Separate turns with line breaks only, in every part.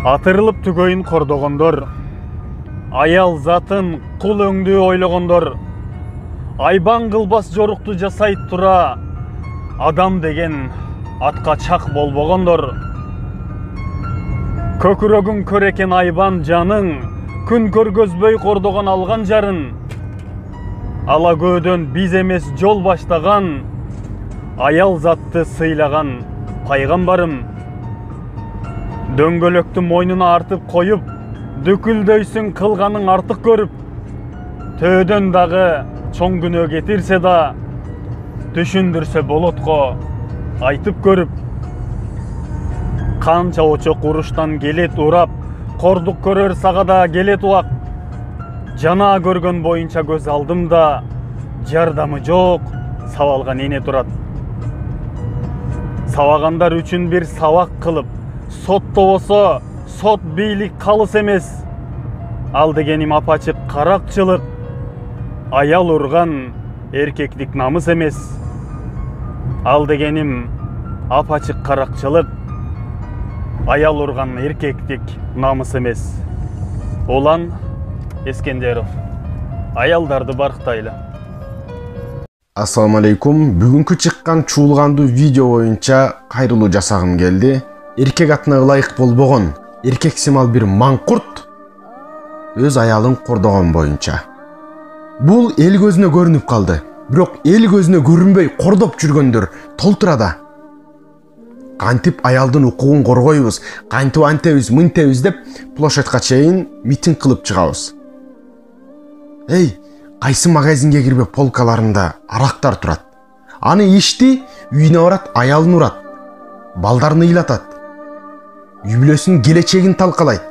Атырылып түгөйүн кордогондор, аял затын кул өңдүү ойлогондор, айбан кылбас жорукту жасай тура, адам деген атка чак болбогондор. Көкүрөгүң көр экен айбан жаның, күн көргөзбөй кордогон алган жарын. Ала көөдөн биз эмес жол баштаган, аял затты сыйлаган пайгамбарым. Дөңгөлөктү мойнуна артып коюп, дүкүлдөйсүң кылганың артык көрүп. Төөдөн дагы чоң күнөө кетирсе да, түшүндүрсө болот го айтып көрүп. Канча очок уруштан келет урап, кордук көрөр сагада келет убак. Жана көргөн боюнча көз алдымда, жардамы жок сабалган эне турат. Сабагандар үчүн бир сабак кылып, соттобосо сот бийлик калыс эмес. Ал дегеним апачык каракчылык, аял урган эркектик намыс эмес. Ал дегеним апачык каракчылык, аял урган эркектик намыс эмес. Улан Эскендеров. Аялдарды барктайлы.
Ассаламу алейкум. Бүгүнкү чыккан чуулгандуу видео боюнча кайрылуу жасагым келди. Эркек атына ылайык болбогон эркек сымал бир маңкурт өз аялын кордогон боюнча. Бул эл көзүнө көрүнүп калды. Бирок эл көзүнө көрүнбөй кордоп жүргөндөр толтурада. Кантип аялдын укугун коргойбуз, кантип антебиз, мынтебиз деп площадка чейин митинг кылып чыгабыз. Эй, кайсы магазинге кирбе полкаларында арактар турат. Аны ичти, үйүнө барат, аялын урат, балдарын ыйлатат, үй бүлөсүнүн келечегин талкалайт.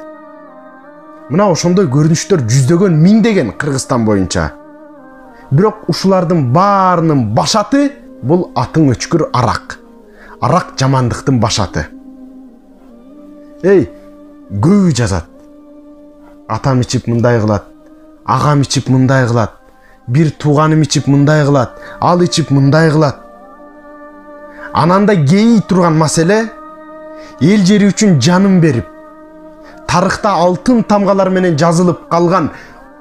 Мына ошондой көрүнүштөр жүздөгөн, миңдеген Кыргызстан боюнча. Бирок ушулардын баарынын башаты бул атың өчкүр арак. Арак жамандыктын башаты. Эй, көбү жазат. Атам ичип мындай кылат, агам ичип мындай кылат, бир тууганым ичип мындай кылат, ал ичип мындай кылат. Ананда гей турган маселе эл жери үчүн жанын берип, тарыхта алтын тамгалар менен жазылып калган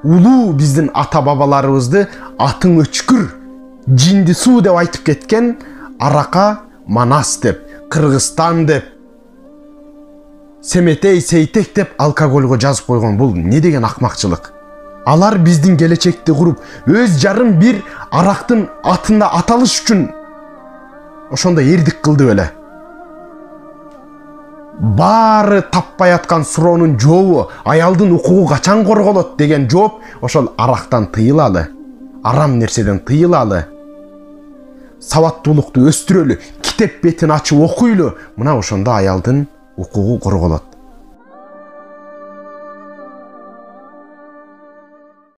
улуу биздин ата бабаларыбызды атың өчкүр, жинди суу деп айтып кеткен арака Манас деп, Кыргызстан деп, Семетей, Сейтек деп алкогольго жазып койгон. Бул не деген акмакчылык? Алар биздин келечекти куруп, өз жарым бир арактын атында аталыш үчүн ошондой эрдик кылды беле. Баары таппай аткан суроонун жообу аялдын укугу качан корголот деген жооп ошол арактан тыйылалы, арам нерседен тыйылалы, сабаттуулукту өстүрөлү, китеп бетин ачып окуйлу, мына ошондо аялдын укугу корголот.